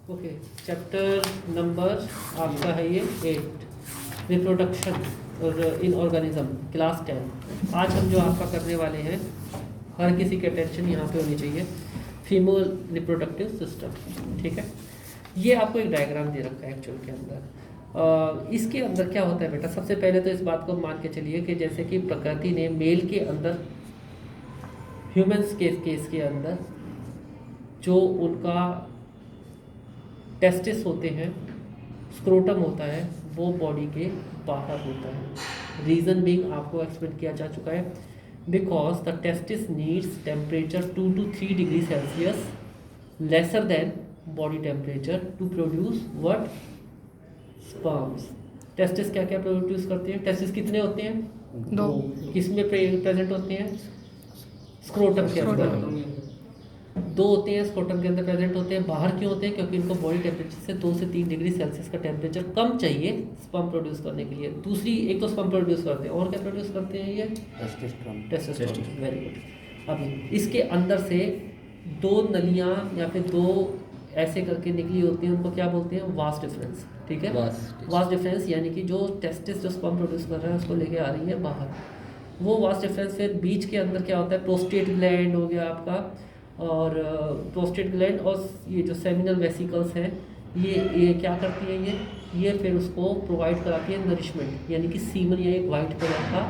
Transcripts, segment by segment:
Okay, chapter number आपका है ये 8, रिप्रोडक्शन और इन ऑर्गेनिज्म, क्लास 10। आज हम जो आपका करने वाले हैं, हर किसी की अटेंशन यहाँ पे होनी चाहिए, फीमेल रिप्रोडक्टिव सिस्टम। ठीक है, ये आपको एक डायग्राम दे रखा है एक्चुअल के अंदर। इसके अंदर क्या होता है बेटा, सबसे पहले तो इस बात को मान के चलिए कि जैसे कि प्रकृति ने मेल के अंदर, ह्यूमंस के केस के अंदर जो उनका टेस्टिस होते हैं, स्क्रोटम होता है, वो बॉडी के बाहर होता है। रीज़न बीइंग आपको एक्सप्लेन किया जा चुका है, because the testis needs temperature 2 to 3 degree Celsius lesser than body temperature to produce what, sperms. Testis क्या क्या प्रोड्यूस करते हैं? टेस्टिस कितने होते हैं? 2। किस में प्रेजेंट होते हैं? स्क्रोटम के अंदर 2 होते हैं, स्क्रोटम के अंदर प्रेजेंट होते हैं। बाहर क्यों होते हैं? क्योंकि इनको बॉडी टेम्परेचर से 2 से 3 डिग्री सेल्सियस का टेम्परेचर कम चाहिए स्पर्म प्रोड्यूस करने के लिए। दूसरी, एक तो स्पर्म प्रोड्यूस करते हैं, और क्या प्रोड्यूस करते हैं? ये टेस्टोस्टेरोन। Very good. अभी इसके अंदर से 2 नलियाँ या फिर 2 ऐसे करके निकली होती हैं, उनको क्या बोलते हैं? Vas deferens. ठीक है, वास डिफरेंस यानी कि जो टेस्टिस जो स्पर्म प्रोड्यूस कर रहा है उसको लेके आ रही है बाहर। वो वास डिफरेंस फिर बीच के अंदर क्या होता है? प्रोस्टेट ग्लैंड हो गया आपका, और प्रोस्टेट ग्लैंड और ये जो सेमिनल वेसिकल्स हैं, ये क्या करती है? ये फिर उसको प्रोवाइड कराती है नरिशमेंट, यानी कि सीमन या एक वाइट कलर का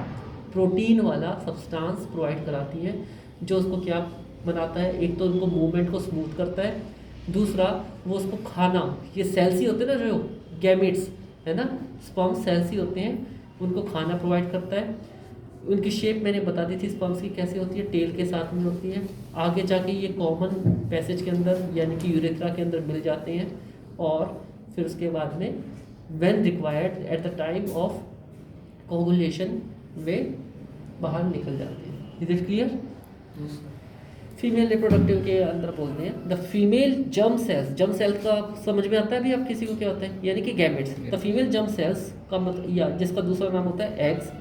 प्रोटीन वाला सब्सटेंस प्रोवाइड कराती है, जो उसको क्या बनाता है? एक तो उनको मूवमेंट को स्मूथ करता है, दूसरा वो उसको खाना, ये सेल्स ही होते हैं ना, जो गैमेट्स है ना, स्पर्म सेल्स ही होते हैं, उनको खाना प्रोवाइड करता है। उनकी शेप मैंने बता दी थी स्पर्म्स की कैसी होती है, टेल के साथ में होती है। आगे जाके ये कॉमन पैसेज के अंदर यानी कि यूरेथ्रा के अंदर मिल जाते हैं, और फिर उसके बाद में when required at the time of coagulation वे बाहर निकल जाते हैं। Is it clear? Female reproductive के अंदर बोलते हैं the female germ cells. Germ cell का समझ में आता है भी आप किसी को क्या होता है? यानी कि gametes. The female germ cells का मतलब, या जिसका दूसरा नाम होता है eggs,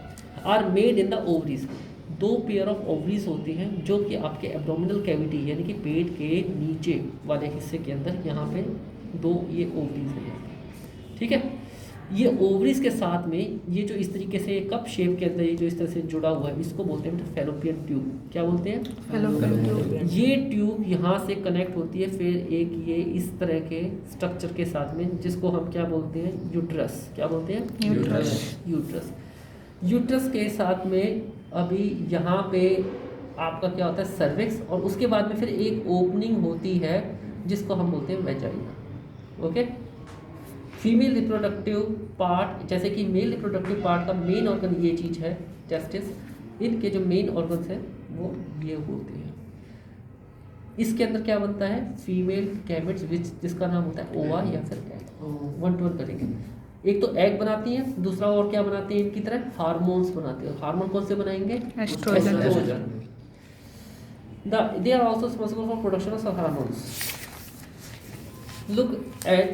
are made in the ovaries. 2 pair of ovaries होती हैं जो कि आपके एब्डोमिनल कैविटी यानी कि पेट के नीचे वाले हिस्से के अंदर, यहाँ पे 2 ये ओवरीज हैं। ठीक है, ये ओवरीज के साथ में ये जो इस तरीके से कप शेप के अंदर ये जो इस तरह से जुड़ा हुआ है, इसको बोलते हैं फैलोपियन ट्यूब। क्या बोलते हैं? Fallopian tube. ये ट्यूब यहाँ से कनेक्ट होती है फिर एक ये इस तरह के स्ट्रक्चर के साथ में, जिसको हम क्या बोलते हैं? यूट्रस। क्या बोलते हैं? यूट्रस। यूट्रस के साथ में अभी यहाँ पे आपका क्या होता है? सर्विक्स, और उसके बाद में फिर एक ओपनिंग होती है जिसको हम बोलते हैं vagina. Okay, female reproductive part, जैसे कि मेल रिप्रोडक्टिव पार्ट का मेन ऑर्गन ये चीज़ है टेस्टिस, इनके जो मेन ऑर्गन्स हैं वो ये होते हैं। इसके अंदर क्या बनता है? फीमेल गैमेट्स जिसका नाम होता है ओवा या फिर एग। 1 to 1 करेंगे। एक तो एग बनाती हैं, दूसरा और क्या बनाती हैं? इनकी तरह हार्मोन्स बनाती हैं। हार्मोन कौन से बनाएंगे? Oestrogen. They are also responsible for production of some hormones. Look at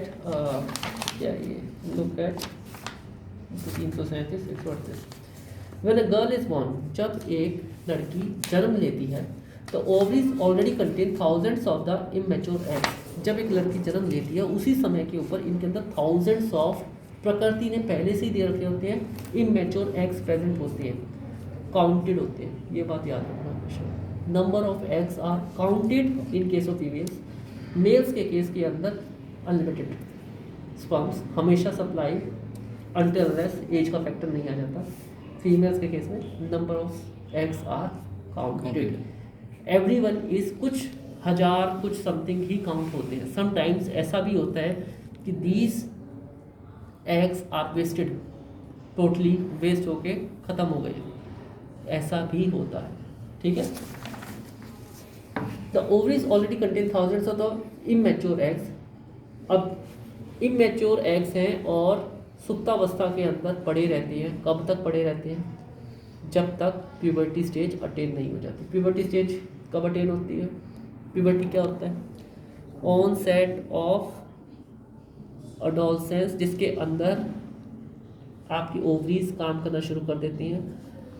look at 337 138. When a girl is born, जब एक लड़की जन्म लेती है तो ovaries already contain thousands of the immature eggs. जब एक लड़की जन्म लेती है उसी समय के ऊपर इनके अंदर थाउजेंड्स ऑफ, प्रकृति ने पहले से ही दे रखे होते हैं, इमेच्योर एग्स प्रेजेंट होते हैं, काउंटेड होते हैं। ये बात याद रखना हमेशा। Number of eggs are counted in case of females. Males के केस के अंदर अनलिमिटेड स्पर्म्स हमेशा सप्लाई अनटिल अनलेस एज का फैक्टर नहीं आ जाता। फीमेल्स के केस में number of eggs are counted. Everyone is कुछ हजार कुछ समथिंग ही काउंट होते हैं। समटाइम्स ऐसा भी होता है कि these eggs are wasted, totally waste होके ख़त्म हो गए, ऐसा भी होता है। ठीक है, the ovaries already contain thousands of the immature eggs. अब इमेच्योर एग्स हैं और सुप्तावस्था के अंदर पड़े रहते हैं। कब तक पड़े रहते हैं? जब तक प्यूबर्टी स्टेज अटेन नहीं हो जाती। प्यूबर्टी स्टेज कब अटेन होती है? प्यूबर्टी क्या होता है? ऑनसेट ऑफ अडोलसेंस, जिसके अंदर आपकी ओवरीज काम करना शुरू कर देती हैं।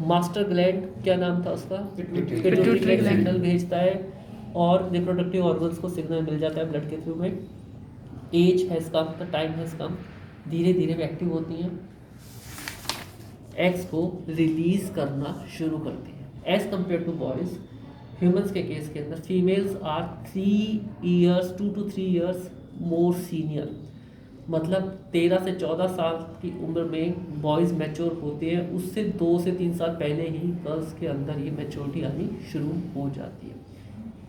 मास्टर ग्लैंड, क्या नाम था उसका? पिट्यूटरी सिग्नल भेजता है और रिप्रोडक्टिव ऑर्गन्स को सिग्नल मिल जाता है ब्लड के थ्रू में। Age has come, the time has come, धीरे धीरे वे एक्टिव होती हैं, एग्स को रिलीज करना शुरू करती हैं। Age compare to boys, humans के केस के अंदर females are 2 to 3 years more senior, मतलब 13 से 14 साल की उम्र में बॉयज़ मैच्योर होते हैं, उससे 2 से 3 साल पहले ही गर्ल्स के अंदर ये मैच्योरिटी आनी शुरू हो जाती है।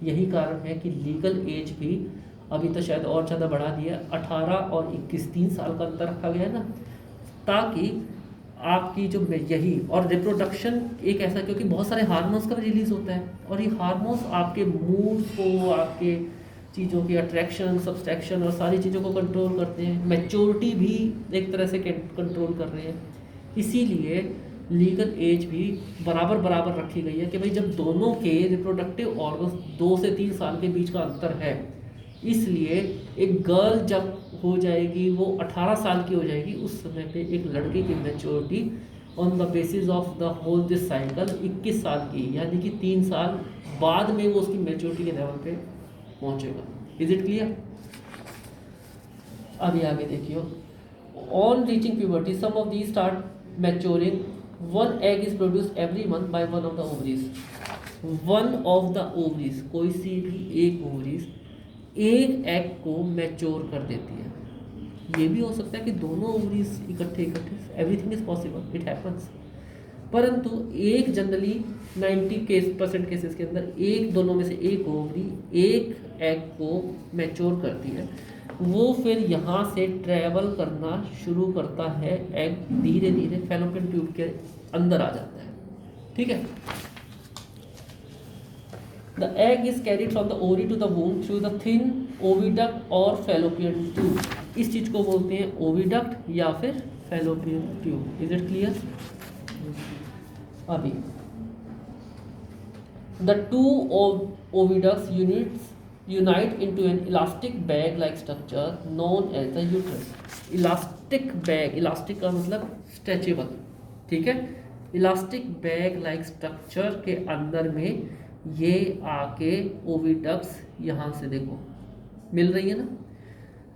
यही कारण है कि लीगल एज भी अभी तो शायद और ज़्यादा बढ़ा दिया, 18 और 21, 3 साल का अंतर रखा गया है ना, ताकि आपकी जो यही और रिप्रोडक्शन एक ऐसा, क्योंकि बहुत सारे हार्मोन्स का रिलीज होता है और ये हार्मोन्स आपके मूड को, आपके चीज़ों की अट्रैक्शन, सब्सट्रैक्शन और सारी चीज़ों को कंट्रोल करते हैं, मैच्योरिटी भी एक तरह से कंट्रोल कर रहे हैं। इसीलिए लीगल एज भी बराबर बराबर रखी गई है कि भाई जब दोनों के रिप्रोडक्टिव ऑर्गन्स 2 से 3 साल के बीच का अंतर है, इसलिए एक गर्ल जब हो जाएगी, वो 18 साल की हो जाएगी, उस समय पे एक लड़के की maturity on the basis of the whole this cycle 21 साल की, यानी कि 3 साल बाद में वो उसकी मैच्योरिटी के लेवल पे पहुंचेगा। Is it clear? अभी आगे देखियो, on reaching puberty some of these start maturing, one egg is produce every month by one of the ovaries. One of the ovaries, कोई सी भी एक ओवरीज एक एग को मैच्योर कर देती है। ये भी हो सकता है कि दोनों ओवरीज इकट्ठे, everything is possible, it happens, परंतु एक जनरली 90% केसेस के अंदर एक, दोनों में से एक ओवरी एक एग को मैच्योर करती है, वो फिर यहाँ से ट्रैवल करना शुरू करता है, एग धीरे धीरे फैलोपियन ट्यूब के अंदर आ जाता है। ठीक है, The egg is carried from the ovary to the womb through the thin oviduct or fallopian tube. इस चीज को बोलते हैं ओविडक्ट या फिर fallopian tube. Is it clear? अभी the two oviducts unite into an elastic bag like structure known as the uterus. Elastic bag, elastic का मतलब स्ट्रेचेबल, ठीक है, इलास्टिक बैग लाइक स्ट्रक्चर के अंदर में ये आके ओविडक्ट्स यहाँ से देखो मिल रही है ना।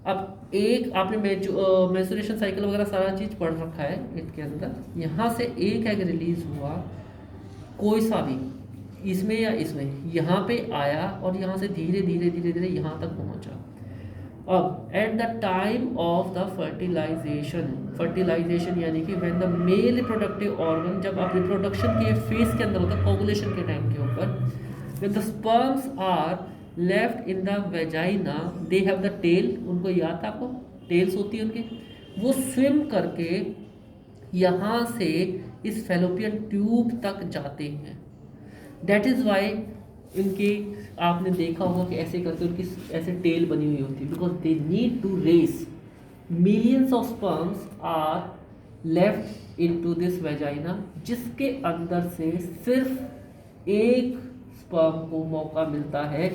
अब एक आपने मेंस्ट्रुएशन साइकिल वगैरह सारा चीज़ पढ़ रखा है इसके अंदर, यहाँ से एक एग रिलीज हुआ, कोई सा भी इसमें या इसमें, यहाँ पे आया और यहाँ से धीरे धीरे धीरे धीरे यहाँ तक पहुँचा। अब at the time of the fertilization, fertilization यानी कि when the male reproductive organ, जब आप रिप्रोडक्शन के फेज के अंदर होता है, कोगुलेशन के टाइम के ऊपर, when the sperms are left in the vagina, they have the tail, उनको याद था आपको, टेल्स होती है उनकी, वो स्विम करके यहाँ से इस फैलोपियन ट्यूब तक जाते हैं। दैट इज़ वाई इनकी आपने देखा होगा कि ऐसे करके उनकी ऐसे टेल बनी हुई होती है, because they need to race, millions of sperms are left into this vagina, जिसके अंदर से सिर्फ एक स्पर्म को मौका मिलता है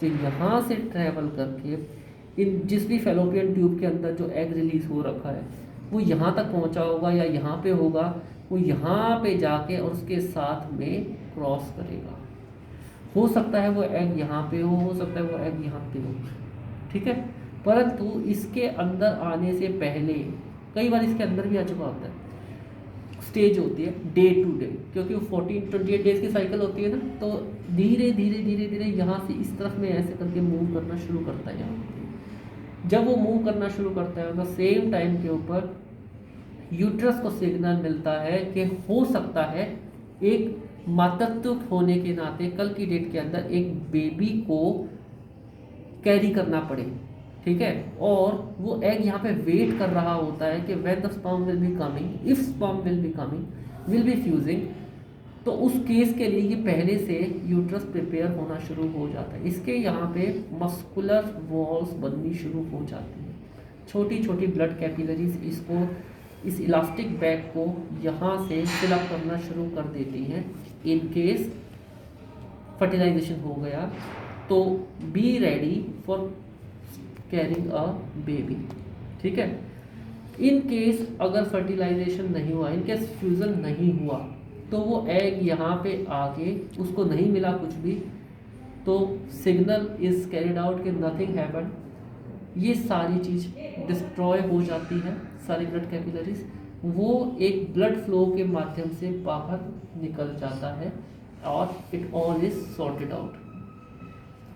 कि यहाँ से ट्रैवल करके इन जिस भी फैलोपियन ट्यूब के अंदर जो एग रिलीज हो रखा है वो यहाँ तक पहुँचा होगा या यहाँ पे होगा, वो यहाँ पे जाके और उसके साथ में क्रॉस करेगा। हो सकता है वो एग यहाँ पे हो सकता है वो एग यहाँ पे हो, ठीक है, परंतु इसके अंदर आने से पहले कई बार इसके अंदर भी आ चुका होता है। स्टेज होती है डे टू डे, क्योंकि वो 28 डेज की साइकिल होती है ना, तो धीरे धीरे धीरे धीरे यहाँ से इस तरफ में ऐसे करके मूव करना शुरू करता है। यहाँ जब वो मूव करना शुरू करता है तो सेम टाइम के ऊपर यूट्रस को सिग्नल मिलता है कि हो सकता है एक मातृत्व होने के नाते कल की डेट के अंदर एक बेबी को कैरी करना पड़े, ठीक है, और वो एग यहाँ पे वेट कर रहा होता है कि when the sperm will be coming, if sperm will be coming, will be fusing, तो उस केस के लिए ये पहले से यूट्रस प्रिपेयर होना शुरू हो जाता है। इसके यहाँ पे मस्कुलर वॉल्स बननी शुरू हो जाती हैं, छोटी छोटी ब्लड कैपिलरीज इसको, इस इलास्टिक बैग को यहाँ से फिलअप करना शुरू कर देती हैं। इन केस फर्टिलाइजेशन हो गया तो be ready for carrying a baby, ठीक है। इन केस अगर फर्टिलाइजेशन नहीं हुआ, इन केस फ्यूजन नहीं हुआ, तो वो एग यहाँ पे आके उसको नहीं मिला कुछ भी, तो सिग्नल इज कैरिड आउट कि नथिंग हैपेंड, ये सारी चीज़ डिस्ट्रॉय हो जाती है, सारी ब्लड कैपिलरीज, वो एक ब्लड फ्लो के माध्यम से बाहर निकल जाता है और it all is sorted out.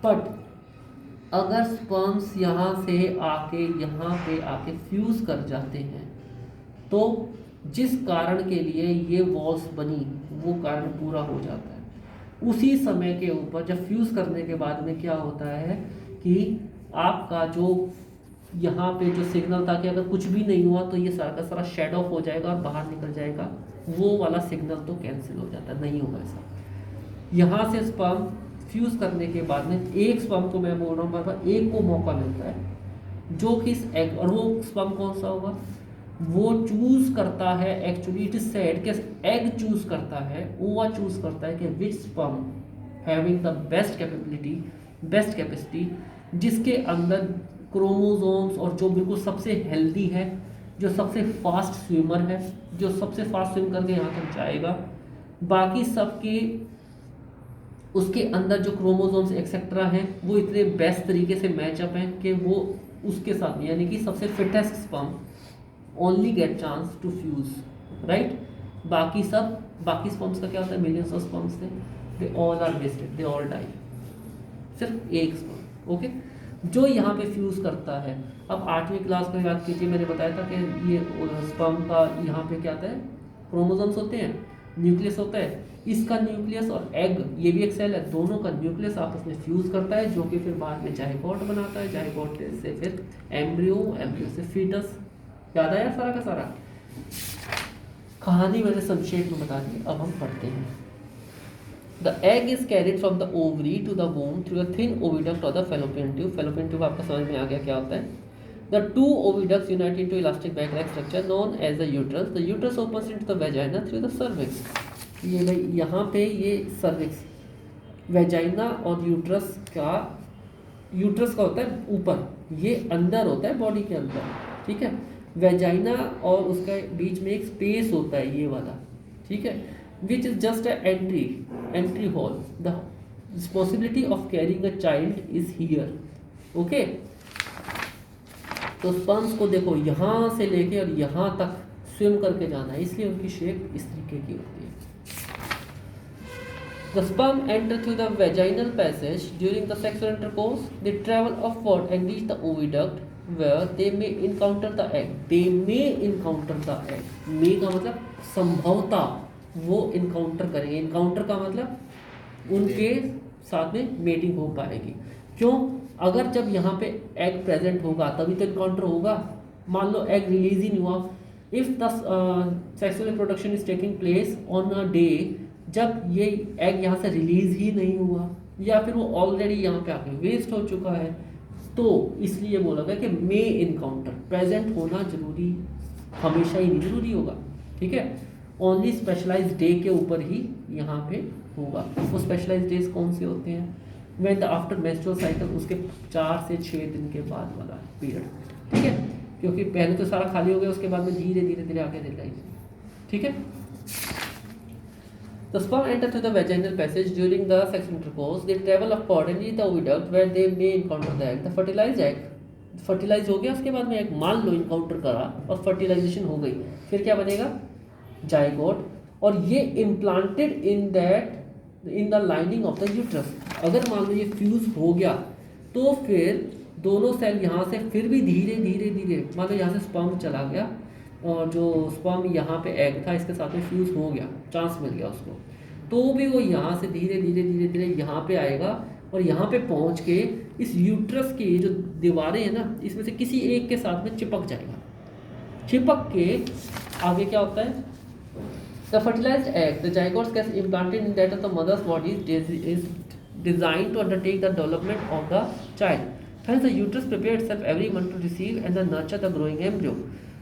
But अगर स्पर्म्स यहाँ से आके यहाँ पे आके फ्यूज़ कर जाते हैं तो जिस कारण के लिए ये वॉल्स बनी वो कारण पूरा हो जाता है। उसी समय के ऊपर जब फ्यूज़ करने के बाद में क्या होता है कि आपका जो यहाँ पे जो सिग्नल था कि अगर कुछ भी नहीं हुआ तो ये सारा का सारा शेड ऑफ हो जाएगा और बाहर निकल जाएगा, वो वाला सिग्नल तो कैंसिल हो जाता है, नहीं होगा ऐसा। यहाँ से स्पर्म फ्यूज़ करने के बाद में एक स्पर्म को मैं बोल रहा हूँ बार एक को मौका मिलता है जो कि इस एग, और वो स्पर्म कौन सा होगा, वो चूज़ करता है, एक्चुअली इट इज सेड कि एग चूज़ करता है, ओवा चूज़ करता है कि which sperm having the best capability, best capacity, जिसके अंदर क्रोमोसोम्स और जो बिल्कुल सबसे हेल्दी है, जो सबसे फास्ट स्विमर है, जो सबसे फास्ट स्विम करके यहाँ तक जाएगा, बाकी सबके उसके अंदर जो क्रोमोसोम्स एक्सेट्रा हैं वो इतने बेस्ट तरीके से मैचअप हैं कि वो उसके साथ में, यानी कि सबसे fittest sperm only get chance to fuse, right. बाकी स्पर्म्स का क्या होता है, मिलियंस ऑफ स्पर्म्स थे, they all are wasted, they all die, सिर्फ एक स्पर्म, ओके, जो यहाँ पे फ्यूज करता है। अब 8वीं क्लास में याद कीजिए, मैंने बताया था कि ये स्पर्म का यहाँ पे क्या आता है, क्रोमोसोम्स होते हैं, न्यूक्लियस होता है, इसका न्यूक्लियस और एग, ये भी एक सेल है, दोनों का न्यूक्लियस आपस में फ्यूज करता है, जो कि फिर बाद में जाइगोट बनाता है, जाइगोट से फिर एम्ब्रियो, एम्ब्रियो से फीटस। याद आया सारा का सारा, कहानी मैंने संक्षेप में बता दी। अब हम पढ़ते हैं। The egg is carried from the ovary to the womb through a thin oviduct or the fallopian tube. Fallopian tube आपका समझ में आ गया क्या होता है। The two oviducts unite into elastic bag-like structure known as the uterus. The uterus opens into the vagina through the cervix. ये भाई यहाँ पे ये cervix, वेजाइना और यूट्रस का होता है ऊपर, ये अंदर होता है बॉडी के अंदर, ठीक है। वेजाइना और उसका बीच में एक स्पेस होता है, ये वाला, ठीक है, which is just a entry hall. The responsibility of carrying a child is here, okay. तो स्पर्म्स को देखो यहाँ से लेके और यहाँ तक स्विम करके जाना है, इसलिए उनकी शेप इस तरीके की होती है। The sperm enter through the vaginal passage during the sexual intercourse. They travel upward and reach the oviduct where they may encounter the egg. They may encounter the egg. May का मतलब संभवतः वो encounter करेंगे। Encounter का मतलब उनके साथ में मेटिंग हो पाएगी। क्यों? अगर जब यहाँ पे एग प्रेजेंट होगा तभी तो इनकाउंटर होगा। मान लो एग रिलीज ही नहीं हुआ, if the sexual reproduction is taking place on a day जब ये एग यहाँ से रिलीज ही नहीं हुआ, या फिर वो ऑलरेडी यहाँ पे आके वेस्ट हो चुका है, तो इसलिए बोला गया कि मे इनकाउंटर, प्रेजेंट होना जरूरी हमेशा ही नहीं जरूरी होगा, ठीक है। ओनली स्पेशलाइज्ड डे के ऊपर ही यहाँ पे होगा। वो स्पेशलाइज्ड डेज कौन से होते हैं? When the after menstrual cycle, उसके 4 से 6 दिन के बाद वाला पीरियड, ठीक है, क्योंकि पहले तो सारा खाली हो गया, उसके बाद में धीरे धीरे आके रिलाइज, ठीक है। The sperm enter through the vaginal passage during the sexual intercourse. They travel upward and reach the oviduct where they may encounter the egg. The fertilized egg, fertilize हो गया, उसके बाद में एक मान लो इनकाउंटर करा और फर्टिलाइजेशन हो गई, फिर क्या बनेगा? जाइगोट, और ये implanted in the lining of the uterus. अगर मान लो ये फ्यूज हो गया तो फिर दोनों सेल यहाँ से फिर भी धीरे धीरे मान लो यहाँ से स्पर्म चला गया और जो स्पर्म यहाँ पे एग था इसके साथ में फ्यूज हो गया, चांस मिल गया उसको, तो भी वो यहाँ से धीरे धीरे यहाँ पे आएगा और यहाँ पे पहुँच के इस यूट्रस की जो दीवारें हैं ना, इसमें से किसी एक के साथ में चिपक जाएगा। चिपक के आगे क्या होता है? The fertilized egg, the zygote gets implanted in that of the mother's body is designed to undertake the development of the child. Hence, the uterus prepares itself every month to receive and then nurture the growing embryo.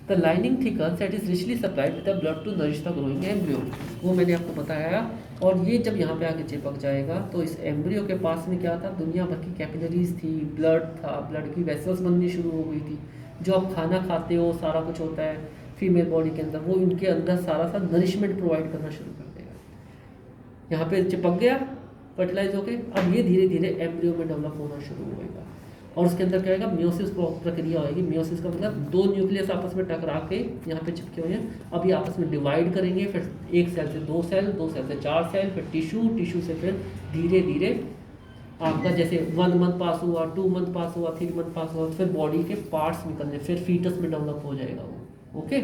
The lining thickens that is richly supplied with the blood to nourish the growing embryo. वो मैंने आपको बताया। और ये जब यहाँ पे आके चिपक जाएगा तो इस एम्ब्रियो के पास में क्या था? दुनिया भर की कैपिलरीज थी, ब्लड था, ब्लड की वेसल्स बननी शुरू हो गई थी। जो आप खाना खाते हो सारा कुछ होता है फीमेल बॉडी के अंदर, वो इनके अंदर सारा सा नरिशमेंट प्रोवाइड करना शुरू कर देगा। यहाँ पे चिपक गया, फर्टिलाइज होके अब ये धीरे धीरे एम्ब्रियो में डेवलप होना शुरू होगा। और उसके अंदर क्या होगा, मियोसिस प्रक्रिया होगी। मियोसिस का मतलब दो न्यूक्लियस आपस में टकरा के यहाँ पे चिपके हुए हैं, अब ये आपस में डिवाइड करेंगे, फिर एक सेल से दो सेल, दो सेल से चार सेल, फिर टिश्यू, टिश्यू से फिर धीरे धीरे आपका जैसे 1 मंथ पास हुआ, 2 मंथ पास हुआ, 3 मंथ पास हुआ, फिर बॉडी के पार्ट्स निकलने, फिर फीटस में डेवलप हो जाएगा वो। ओके,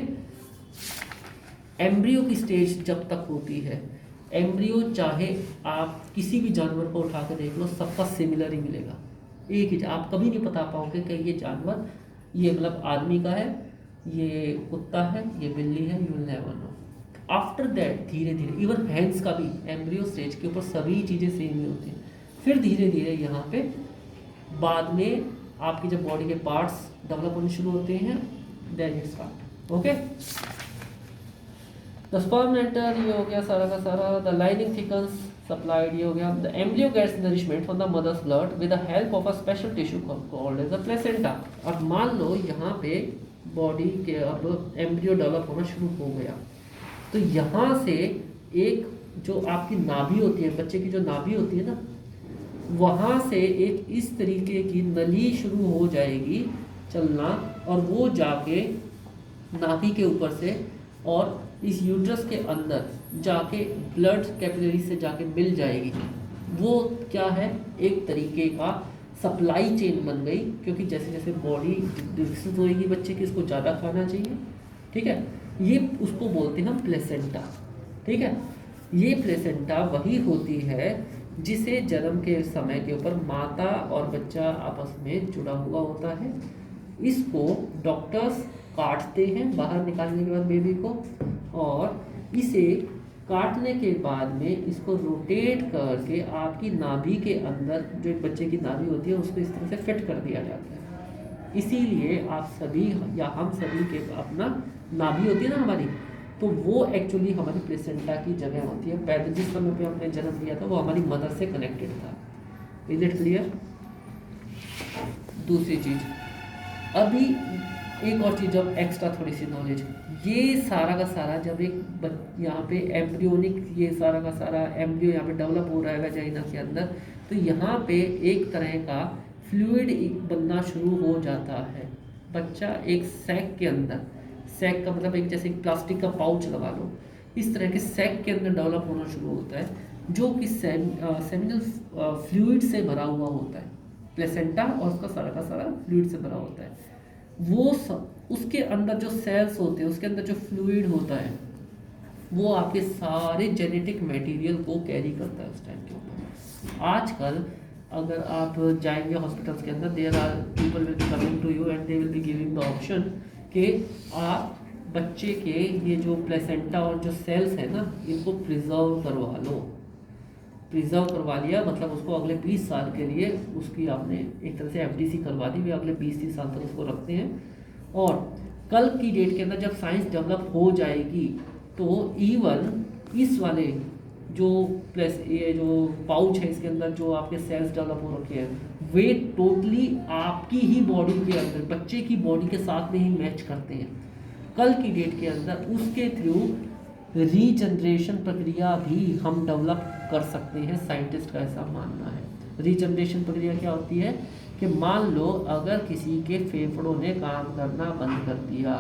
एम्ब्रियो की स्टेज जब तक होती है, एम्ब्रियो चाहे आप किसी भी जानवर को उठा के देख लो, सबका सिमिलर ही मिलेगा, एक ही। आप कभी नहीं बता पाओगे कि ये जानवर, ये मतलब आदमी का है, ये कुत्ता है, ये बिल्ली है, you will never know. After that धीरे धीरे इवन हैंड्स का भी एम्ब्रियो स्टेज के ऊपर सभी चीज़ें सेम ही होती हैं, फिर धीरे धीरे यहाँ पे बाद में आपकी जब बॉडी के पार्ट्स डेवलप होने शुरू होते हैं, then it start. Okay, the sperm enter, ये हो गया सारा का सारा। द लाइनिंग थिकन्स सप्लाइड, ये हो गया। The embryo gets nourishment from the mother's blood with the help of a special tissue called as the placenta. अब मान लो यहाँ पे बॉडी के अब एम्ब्रियो डेवलप होना शुरू हो गया, तो यहाँ से एक जो आपकी नाभि होती है, बच्चे की जो नाभि होती है ना, वहाँ से एक इस तरीके की नली शुरू हो जाएगी चलना, और वो जाके नाभि के ऊपर से और इस यूट्रस के अंदर जाके ब्लड कैपिलरी से जाके मिल जाएगी। वो क्या है, एक तरीके का सप्लाई चेन बन गई, क्योंकि जैसे जैसे बॉडी विकसित होएगी बच्चे की, इसको ज़्यादा खाना चाहिए, ठीक है। ये उसको बोलते हैं हम प्लेसेंटा, ठीक है। ये प्लेसेंटा वही होती है जिसे जन्म के समय के ऊपर माता और बच्चा आपस में जुड़ा हुआ होता है। इसको डॉक्टर्स काटते हैं बाहर निकालने के बाद बेबी को, और इसे काटने के बाद में इसको रोटेट करके आपकी नाभि के अंदर, जो एक बच्चे की नाभि होती है, उसको इस तरह से फिट कर दिया जाता है। इसीलिए आप सभी या हम सभी के अपना नाभि होती है ना हमारी, तो वो एक्चुअली हमारी प्लेसेंटा की जगह होती है। पैदा जिस समय पे हमने जन्म लिया था वो हमारी मदर से कनेक्टेड था। Is it clear? दूसरी चीज़, अभी एक और चीज़, जब एक्स्ट्रा थोड़ी सी नॉलेज, ये सारा का सारा जब एक यहाँ पे एम्ब्रियोनिक, ये सारा का सारा एम्ब्रियो यहाँ पे डेवलप हो रहा है वेजाइना के अंदर, तो यहाँ पे एक तरह का फ्लूइड बनना शुरू हो जाता है। बच्चा एक सैक के अंदर, सैक का मतलब एक जैसे प्लास्टिक का पाउच लगा लो, इस तरह के सैक के अंदर डेवलप होना शुरू होता है, जो कि सेमिनल फ्लूइड से भरा हुआ होता है। प्लेसेंटा और उसका सारा का सारा फ्लूइड से भरा होता है। वो उसके अंदर जो सेल्स होते हैं, उसके अंदर जो फ्लूइड होता है, वो आपके सारे जेनेटिक मटेरियल को कैरी करता है उस टाइम के ऊपर। आजकल अगर आप जाएंगे हॉस्पिटल्स के अंदर, there are people will be coming to you and they will be giving the option कि आप बच्चे के ये जो प्लेसेंटा और जो सेल्स है ना, इनको प्रिजर्व करवा लो। प्रिजर्व करवा लिया मतलब उसको अगले 20 साल के लिए उसकी आपने एक तरह से एफडीसी करवा दी, वे अगले 20-30 साल तक उसको रखते हैं। और कल की डेट के अंदर जब साइंस डेवलप हो जाएगी, तो इवन इस वाले जो प्लस ये जो पाउच है, इसके अंदर जो आपके सेल्स डेवलप हो रखे हैं, वे टोटली आपकी ही बॉडी के अंदर, बच्चे की बॉडी के साथ में ही मैच करते हैं। कल की डेट के अंदर उसके थ्रू रीजनरेशन प्रक्रिया भी हम डेवलप कर सकते हैं, साइंटिस्ट का ऐसा मानना है। रीजनरेशन प्रक्रिया क्या होती है कि मान लो अगर किसी के फेफड़ों ने काम करना बंद कर दिया,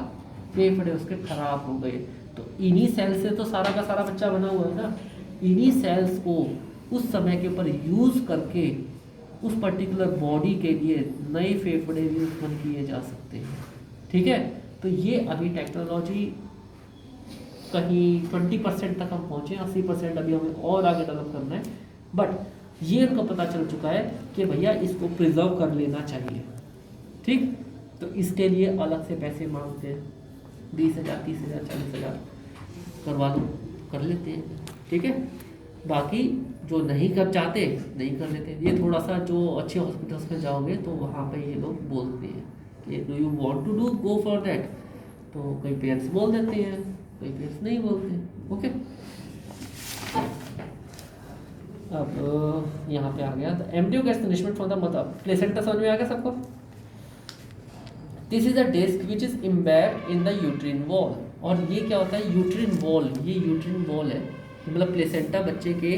फेफड़े उसके खराब हो गए, तो इन्हीं सेल से तो सारा का सारा बच्चा बना हुआ है ना। इन्हीं सेल्स को उस समय के ऊपर यूज़ करके उस पर्टिकुलर बॉडी के लिए नए फेफड़े भी उत्पन्न किए जा सकते हैं, ठीक है। तो ये अभी टेक्नोलॉजी कहीं 20% तक हम पहुँचे, 80% अभी हमें और आगे डेवलप करना है, बट ये उनको पता चल चुका है कि भैया इसको प्रिजर्व कर लेना चाहिए, ठीक। तो इसके लिए अलग से पैसे मांगते हैं, 20,000, 30,000, 40,000 करवा लो, कर लेते हैं, ठीक है। बाकी जो नहीं कर चाहते नहीं कर लेते। ये थोड़ा सा जो अच्छे हॉस्पिटल्स में जाओगे तो वहाँ पे ये लोग बोलते हैं कि do you want to do go for that, तो कई पेरेंट्स बोल देते हैं, कई पेरेंट्स नहीं बोलते, ओके। अब यहाँ पे आ गया the embryo gets nourishment from the mother. Placenta समझ में आ गया सबको? This is a disc which is embedded in the uterine wall. और ये क्या होता है? यूट्रिन वॉल, ये यूट्रिन वॉल है, मतलब प्लेसेंटा बच्चे के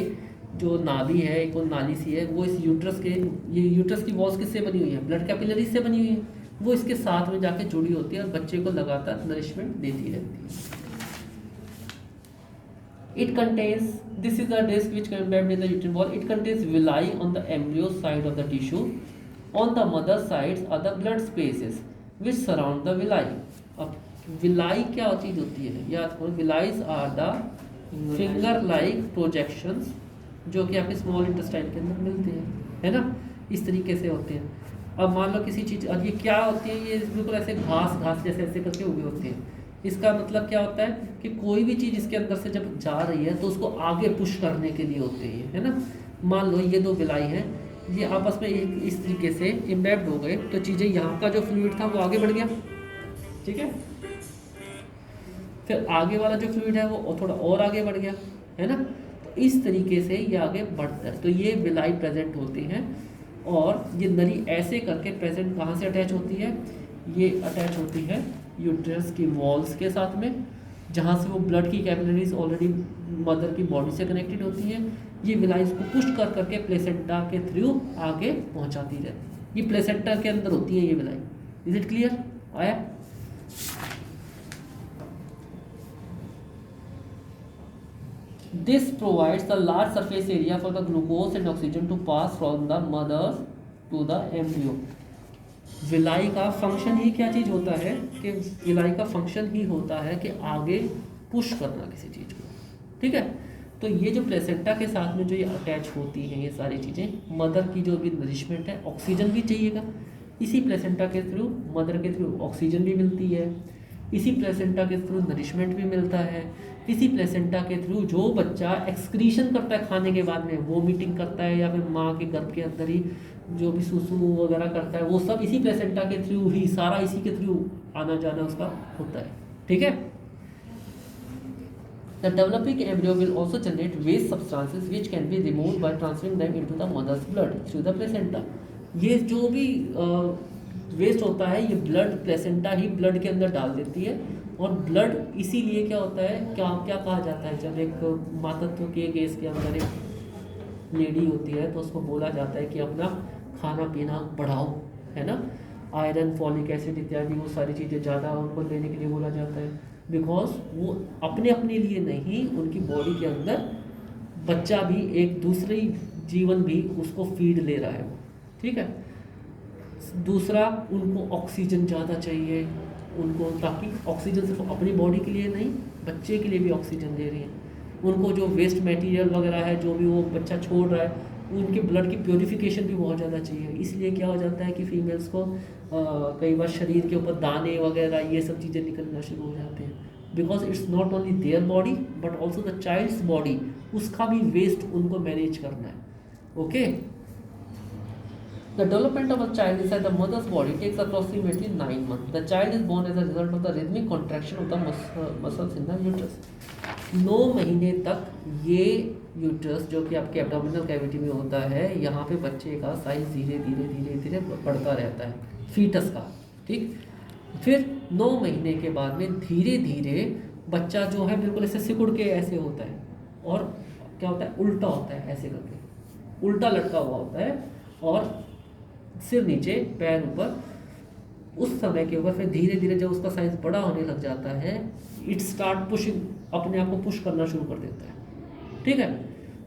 जो नाभि है, एक वो नाली सी है, वो इस यूट्रस के, ये यूट्रस की वॉल्स किससे बनी हुई है? ब्लड कैपिलरीज से बनी हुई है, वो इसके साथ में जाके जुड़ी होती है और बच्चे को लगातार नरिशमेंट देती रहती है। It contains, this is a disc which can be embedded in the uterine wall. It contains villi on the embryo side of the tissue. On the mother sides are the blood spaces which surround the villi. अब villi क्या चीज होती है? याद करो, villi are the finger like projections जो कि आपके स्मॉल इंटेस्टाइन के अंदर मिलते हैं, है ना, इस तरीके से होते हैं। अब मान लो किसी चीज़, और ये क्या होती है? ये बिल्कुल ऐसे घास जैसे ऐसे करके उगे होते हैं। इसका मतलब क्या होता है कि कोई भी चीज़ इसके अंदर से जब जा रही है तो उसको आगे पुश करने के लिए होते हैं, है ना। मान लो ये दो विलाई हैं, ये आपस में एक इस तरीके से इम्बैब्ड हो गए, तो चीज़ें, यहाँ का जो फ्लूइड था वो आगे बढ़ गया, ठीक है, फिर आगे वाला जो फ्लूइड है वो थोड़ा और आगे बढ़ गया, है ना। तो इस तरीके से ये आगे बढ़ता है। तो ये विलाई प्रेजेंट होती हैं और ये नली ऐसे करके प्रेजेंट कहाँ से अटैच होती है? ये अटैच होती है यूट्रस की वॉल्स के साथ में, जहाँ से वो ब्लड की कैपिलरीज ऑलरेडी मदर की बॉडी से कनेक्टेड होती हैं। ये विलाइज को पुश कर करके प्लेसेंटा के थ्रू आगे पहुँचाती रहती है। ये प्लेसेंटा के अंदर होती है ये विलाई। Is it clear? आया? This provides the large surface area for the glucose and oxygen to pass from the mother to the embryo. Villi का फंक्शन ही क्या चीज़ होता है कि विलाई का फंक्शन ही होता है कि आगे पुश करना किसी चीज़ को, ठीक है। तो ये जो प्लेसेंटा के साथ में जो ये अटैच होती हैं ये सारी चीज़ें, मदर की जो भी नरिशमेंट है, ऑक्सीजन भी चाहिएगा, इसी प्लेसेंटा के थ्रू, मदर के थ्रू ऑक्सीजन भी मिलती है, इसी प्लेसेंटा के थ्रू नरिशमेंट भी मिलता है, इसी प्लेसेंटा के थ्रू जो बच्चा एक्सक्रीशन करता है खाने के बाद में, वोमिटिंग करता है या फिर माँ के गर्भ के अंदर ही जो भी सुसु वगैरह करता है, वो सब इसी प्लेसेंटा के थ्रू ही, सारा इसी के थ्रू आना जाना उसका होता है, ठीक है। The developing embryo will also generate waste substances which can be removed by transferring them into the mother's blood through the placenta. ये जो भी वेस्ट होता है ये ब्लड प्लेसेंटा ही ब्लड के अंदर डाल देती है। और ब्लड इसीलिए क्या होता है, क्या क्या कहा जाता है, जब एक मातृत्व के केस के अंदर एक लेडी होती है तो उसको बोला जाता है कि अपना खाना पीना बढ़ाओ, है ना, आयरन, फॉलिक एसिड इत्यादि वो सारी चीज़ें ज़्यादा उनको लेने के लिए बोला जाता है, बिकॉज वो अपने लिए नहीं, उनकी बॉडी के अंदर बच्चा भी, एक दूसरी जीवन भी उसको फीड ले रहा है वो, ठीक है। दूसरा, उनको ऑक्सीजन ज़्यादा चाहिए उनको, ताकि ऑक्सीजन सिर्फ अपनी बॉडी के लिए नहीं, बच्चे के लिए भी ऑक्सीजन दे रही है। उनको जो वेस्ट मटेरियल वगैरह है जो भी वो बच्चा छोड़ रहा है, उनके ब्लड की प्योरीफिकेशन भी बहुत ज़्यादा चाहिए। इसलिए क्या हो जाता है कि फीमेल्स को कई बार शरीर के ऊपर दाने वगैरह ये सब चीज़ें निकलना शुरू हो जाते हैं, because it's not only there body but also the child's body, उसका भी वेस्ट उनको मैनेज करना है, okay. The development of a child inside the mother's body takes approximately 9 months. The child is born as a result of the rhythmic contraction of the muscles in the uterus. 9 महीने तक ये uterus जो कि आपके abdominal cavity में होता है, यहाँ पे बच्चे का साइज धीरे धीरे बढ़ता रहता है, फीटस का, ठीक। फिर 9 महीने के बाद में धीरे धीरे बच्चा जो है बिल्कुल ऐसे सिकुड़ के ऐसे होता है, और क्या होता है, उल्टा होता है, ऐसे करके उल्टा लटका हुआ होता है, और सिर नीचे पैर ऊपर। उस समय के ऊपर फिर धीरे धीरे जब उसका साइज बड़ा होने लग जाता है, इट स्टार्ट पुशिंग, अपने आप को पुश करना शुरू कर देता है, ठीक है।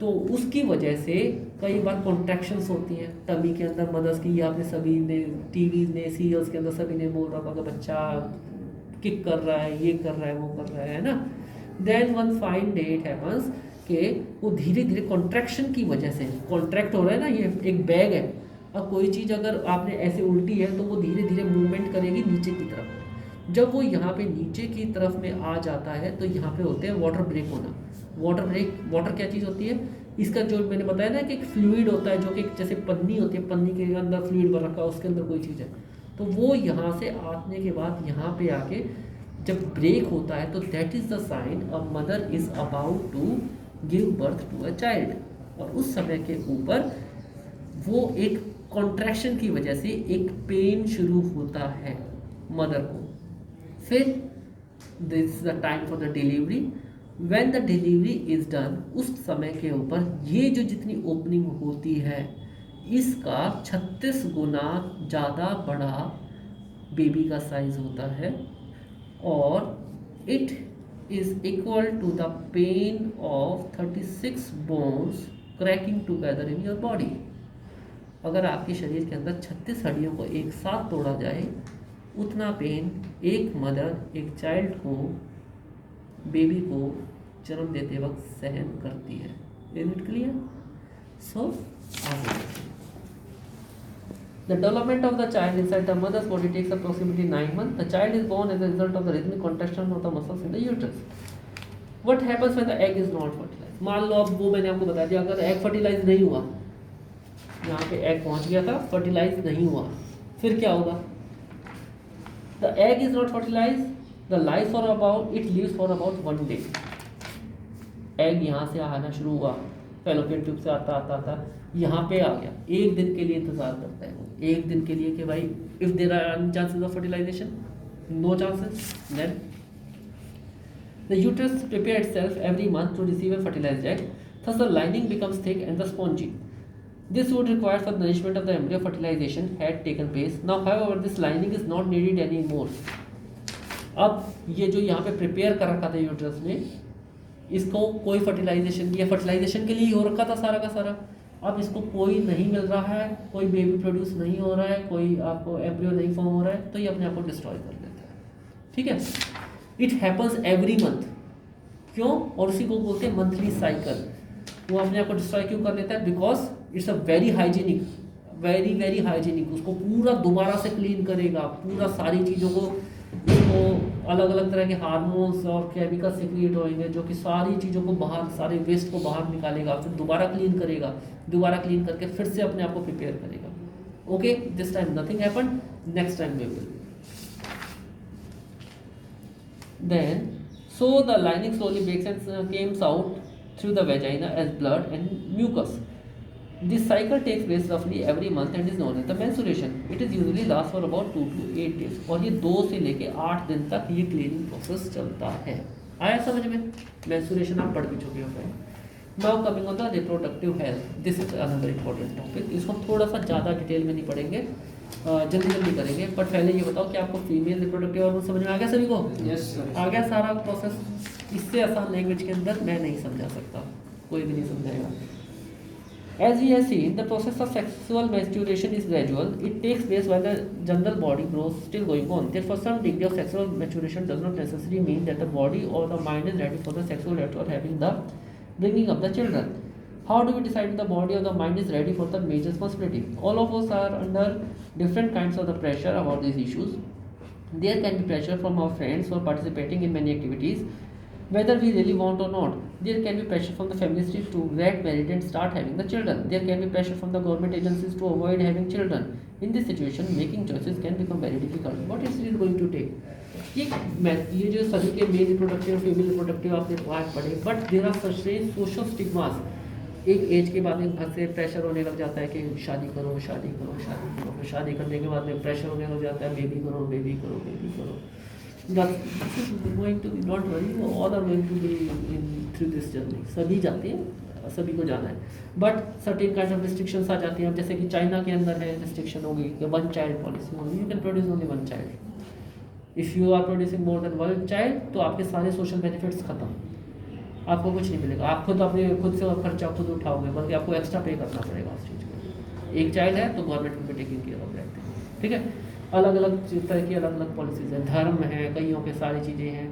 तो उसकी वजह से कई बार कॉन्ट्रैक्शंस होती हैं टमी के अंदर मदर्स की। आपने सभी ने टीवी ने सीरियल्स के अंदर सभी ने बोल रहा था कि बच्चा किक कर रहा है, ये कर रहा है, वो कर रहा है ना। Then one fine day it happens कि वो धीरे धीरे कॉन्ट्रैक्शन की वजह से, कॉन्ट्रैक्ट हो रहा है ना, ये एक बैग है, अब कोई चीज़ अगर आपने ऐसे उल्टी है तो वो धीरे धीरे मूवमेंट करेगी नीचे की तरफ। जब वो यहाँ पे नीचे की तरफ में आ जाता है तो यहाँ पे होते हैं वाटर ब्रेक होना। वाटर क्या चीज़ होती है, इसका जो मैंने बताया ना कि एक फ्लूइड होता है जो कि जैसे पन्नी होती है, पन्नी के अंदर फ्लूइड भर रखा है, उसके अंदर कोई चीज़ है, तो वो यहाँ से आने के बाद यहाँ पे आके जब ब्रेक होता है तो that is the sign a mother is about to give birth to a child. और उस समय के ऊपर वो एक कॉन्ट्रैक्शन की वजह से एक पेन शुरू होता है मदर को। फिर this is the time for the delivery, when the delivery is done, उस समय के ऊपर ये जो जितनी ओपनिंग होती है इसका 36 गुना ज़्यादा बड़ा बेबी का साइज होता है, और it is equal to the pain of 36 bones cracking together in your body. अगर आपके शरीर के अंदर 36 हड्डियों को एक साथ तोड़ा जाए, उतना पेन एक मदर एक चाइल्ड को, बेबी को जन्म देते वक्त सहन करती है। Is it clear? सो आगे the development of the child inside the mother's body takes approximately 9 months. The child is born as a result of the rhythmic contraction of the muscles in the uterus. What happens when the egg is not fertilized? मान लो अब वो मैंने आपको बता दिया, अगर egg fertilize नहीं हुआ, यहाँ पे एग पहुंच गया था, फर्टिलाइज नहीं हुआ, फिर क्या होगा? The egg is not fertilize, the life for about it lives for about 1 day. Egg यहाँ से आना शुरू हुआ, फैलोपियन ट्यूब से आता आता आता यहाँ पे आ गया, एक दिन के लिए इंतजार करता है वो, एक दिन के लिए कि भाई if there are chances of fertilization, no chances, then the uterus prepare itself every month to receive a fertilized egg. Thus the lining becomes thick and the spongy. This would require for the nourishment of the embryo fertilization had taken place. Now however this lining is not needed anymore. अब ये जो यहाँ पे prepare कर रखा था uterus ने, इसको कोई फर्टिलाइजेशन, ये फर्टिलाइजेशन के लिए ही हो रखा था सारा का सारा, अब इसको कोई नहीं मिल रहा है, कोई बेबी प्रोड्यूस नहीं हो रहा है, कोई आपको एम्ब्रियो नहीं फॉर्म हो रहा है, तो ये अपने आप को डिस्ट्रॉय कर देता है। ठीक है, इट हैपन्स एवरी मंथ। क्यों? और उसी को बोलते हैं मंथली साइकिल। वो अपने आप को डिस्ट्रॉय क्यों कर लेता है? Because it's a very hygienic, very very hygienic. उसको पूरा दोबारा से क्लीन करेगा, पूरा सारी चीज़ों को, उसको अलग अलग तरह के हार्मोन्स और केमिकल सिक्रिएट होंगे जो कि सारी चीज़ों को बाहर, सारे वेस्ट को बाहर निकालेगा, फिर दोबारा क्लीन करेगा, दोबारा क्लीन करके फिर से अपने आप को प्रिपेयर करेगा। Okay, this time nothing happened, next time we will. Then, so the lining slowly breaks and comes out through the vagina as blood and mucus. This cycle takes place roughly every month and is known as the menstruation. It is usually lasts for about 2 to 8 days. और ये 2 से लेके 8 दिन तक ये cleaning process चलता है। आया समझ में? menstruation आप पढ़ भी चुके हो गए। Now coming on the reproductive health, this is another important topic. इसको थोड़ा सा ज़्यादा डिटेल में नहीं पढ़ेंगे, जल्दी जल्दी करेंगे, बट पहले ये बताओ कि आपको फीमेल रिप्रोडक्टिव हार्मोन समझ में आ गया सभी को? यस सर, आ गया सारा प्रोसेस। इससे आसान लैंग्वेज के अंदर मैं नहीं समझा सकता, कोई भी नहीं समझाएगा। As we have seen, the process of sexual maturation is gradual. It takes place while the general body growth still going on. Therefore, some degree of sexual maturation does not necessarily mean that the body or the mind is ready for the sexual act or having the bringing up the children. How do we decide if the body or the mind is ready for the major responsibility? All of us are under different kinds of the pressure about these issues. There can be pressure from our friends for participating in many activities, whether we really want or not. There can be pressure from the families to get married and start having the children. There can be pressure from the government agencies to avoid having children. In this situation, making choices can become very difficult. What is it going to take? ये जो सभी के male reproductive female reproductive आपने बात पढ़े, but there are such social stigmas. एक age के बाद में घर से प्रेशर होने लग जाता है कि शादी करो, शादी करो, शादी करो। फिर शादी करने के बाद में प्रेशर होने लग जाता है बेबी करो, बेबी करो, बेबी करो। Going to be, not worry, all are going to be in through this journey. सभी जाते हैं, सभी को जाना है, but certain kind of restrictions आ जाती हैं। जैसे कि चाइना के अंदर है रिस्ट्रिक्शन होगी कि 1 child पॉलिसी होगी, you can produce only 1 child। If you are producing more than 1 child तो आपके सारे सोशल बेनिफिट्स खत्म, आपको कुछ नहीं मिलेगा। आप खुद अपने खुद से खर्चा खुद उठाओगे, बल्कि आपको एक्स्ट्रा पे करना पड़ेगा उस चीज़ को। 1 child है तो government will be taking care of that, ठीक है। अलग अलग तरह की अलग अलग पॉलिसीज़ हैं, धर्म है, कईयों के सारी चीज़ें हैं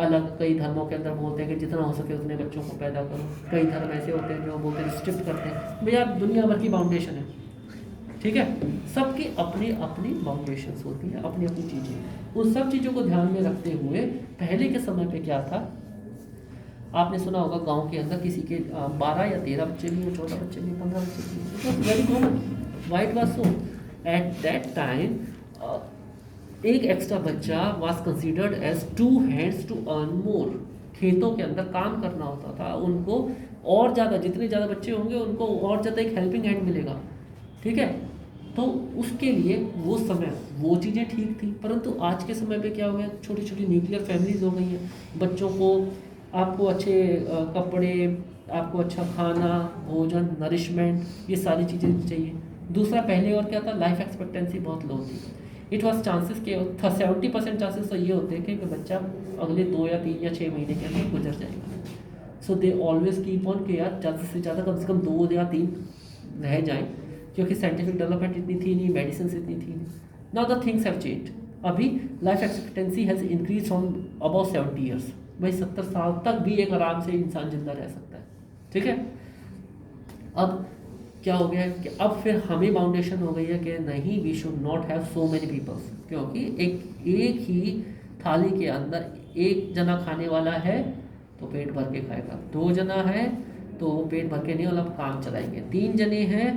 अलग। कई धर्मों के अंदर बोलते हैं कि जितना हो सके उतने बच्चों को पैदा करो। कई धर्म ऐसे होते हैं जो बोलते हैं रिस्ट्रिक्ट करते हैं। भैया दुनिया भर की बाउंडेशन है, ठीक है, सबकी अपनी अपनी बाउंडेशंस होती हैं, अपनी अपनी चीज़ें। उन सब चीज़ों को ध्यान में रखते हुए पहले के समय पे क्या था, आपने सुना होगा गांव के अंदर किसी के 12 या 13 बच्चे भी, 14 बच्चे भी, 15 बच्चे भी। It was very common, white was so at that time. एक एक्स्ट्रा बच्चा was considered as 2 hands to earn more. खेतों के अंदर काम करना होता था उनको, और ज़्यादा, जितने ज़्यादा बच्चे होंगे उनको और ज़्यादा एक हेल्पिंग हैंड मिलेगा, ठीक है। तो उसके लिए वो समय वो चीज़ें ठीक थी, परंतु आज के समय पे क्या हो गया, छोटी छोटी न्यूक्लियर फैमिलीज हो गई हैं। बच्चों को आपको अच्छे कपड़े, आपको अच्छा खाना, भोजन, नरिशमेंट, ये सारी चीज़ें चाहिए। दूसरा, पहले और क्या था, लाइफ एक्सपेक्टेंसी बहुत लो थी। इट वॉज चांसेस के 70% चांसेस तो ये होते हैं कि बच्चा अगले 2 या 3 या 6 महीने के अंदर गुजर जाएगा। सो दे ऑलवेज कीप ऑन कि यार ज़्यादा से ज़्यादा कम से कम 2 या 3 रह जाएं, क्योंकि साइंटिफिक डेवलपमेंट इतनी थी नहीं, मेडिसिन इतनी थी नहीं। Now the things have changed. अभी life expectancy has increase from about 70 years. भाई 70 साल तक भी एक आराम से इंसान जिंदा रह सकता है, ठीक है। अब क्या हो गया है कि अब फिर हमें बाउंडेशन हो गई है कि नहीं, we should not have so many peoples, क्योंकि एक ही थाली के अंदर एक जना खाने वाला है तो पेट भर के खाएगा, 2 जना है तो वो पेट भर के नहीं वाला काम चलाएंगे, 3 जने हैं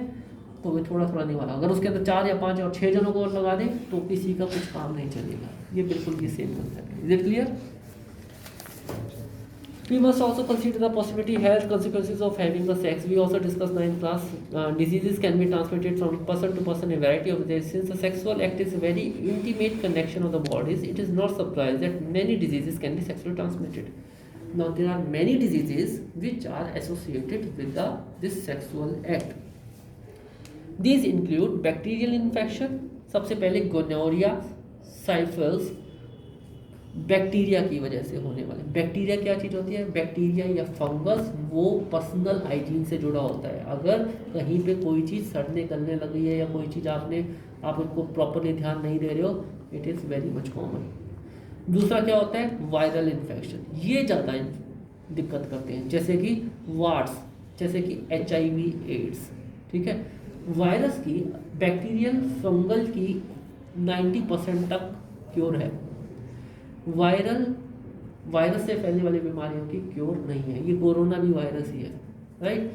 तो वे थोड़ा थोड़ा नहीं वाला, अगर उसके अंदर 4 या 5 और 6 जनों को और लगा दें तो किसी का कुछ काम नहीं चलेगा। ये बिल्कुल ये सेम कंसेप्ट है। Is it clear? We must also consider the possibility health consequences of having the sex. We also discussed in class. Diseases can be transmitted from person to person in a variety of ways. Since the sexual act is a very intimate connection of the bodies, it is not surprised that many diseases can be sexually transmitted. Now there are many diseases which are associated with this sexual act. These include bacterial infection. सबसे पहले gonorrhoea, साइफल्स, bacteria की वजह से होने वाले। Bacteria क्या चीज़ होती है? बैक्टीरिया या फंगस वो पर्सनल हाइजीन से जुड़ा होता है। अगर कहीं पे कोई चीज़ सड़ने गलने लगी है या कोई चीज़ आप उनको प्रॉपरली ध्यान नहीं दे रहे हो, it is very much common. दूसरा क्या होता है? Viral infection. ये ज़्यादा दिक्कत करते हैं, जैसे कि वार्ड्स, जैसे कि HIV एड्स, ठीक है। वायरस की, बैक्टीरियल फंगल की 90% तक क्योर है। वायरस से फैलने वाली बीमारियों की क्योर नहीं है। ये कोरोना भी वायरस ही है, राइट।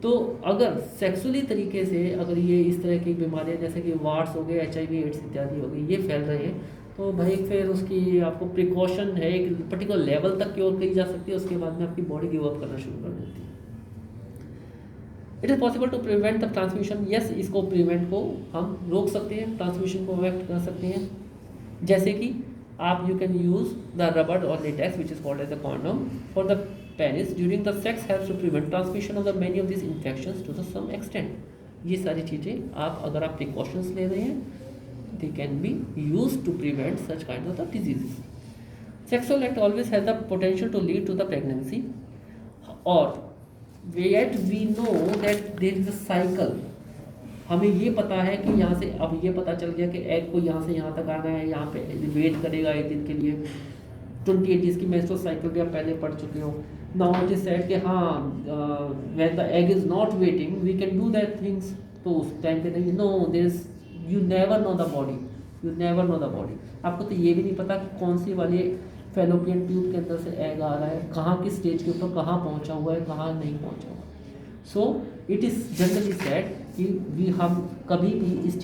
तो अगर सेक्सुअली तरीके से अगर ये इस तरह की बीमारियां जैसे कि वार्ड्स हो गए, HIV एड्स इत्यादि हो गई, ये फैल रहे हैं, तो भाई फिर उसकी आपको प्रिकॉशन है, एक पर्टिकुलर लेवल तक क्योर की जा सकती है, उसके बाद में आपकी बॉडी गिव अप करना शुरू कर देती है। It is possible to prevent the transmission. Yes, इसको प्रिवेंट को हम रोक सकते हैं, ट्रांसमिशन को अवॉइड कर सकते हैं। जैसे कि आप you can use the rubber और latex which is called as the condom for the penis during the sex helps to prevent transmission of the many of this infections to the some extent. ये सारी चीज़ें आप अगर आप precautions ले रहे हैं, they can be use to prevent such kind of the diseases. Sexual act always has the potential to lead to the pregnancy, और yet we know that there is a cycle। हमें ये पता है कि यहाँ से, अब ये पता चल गया कि एग को यहाँ से यहाँ तक आना है, यहाँ पे वेट करेगा 1 दिन के लिए। 28 डेज की मेंस्ट्रुअल साइकिल भी आप पहले पढ़ चुके हो। नाउ इट इज सेड कि हाँ, when the egg is not waiting we can do that things. तो उस टाइम पे नहीं, no, there is, you never know the body, you never know the body. आपको तो ये भी नहीं पता कि कौन सी वाली फैलोपियन ट्यूब के अंदर से एग आ रहा है, कहाँ की स्टेज के ऊपर कहाँ पहुँचा हुआ है, कहाँ नहीं पहुँचा हुआ। So it is generally said कि हम कभी भी इस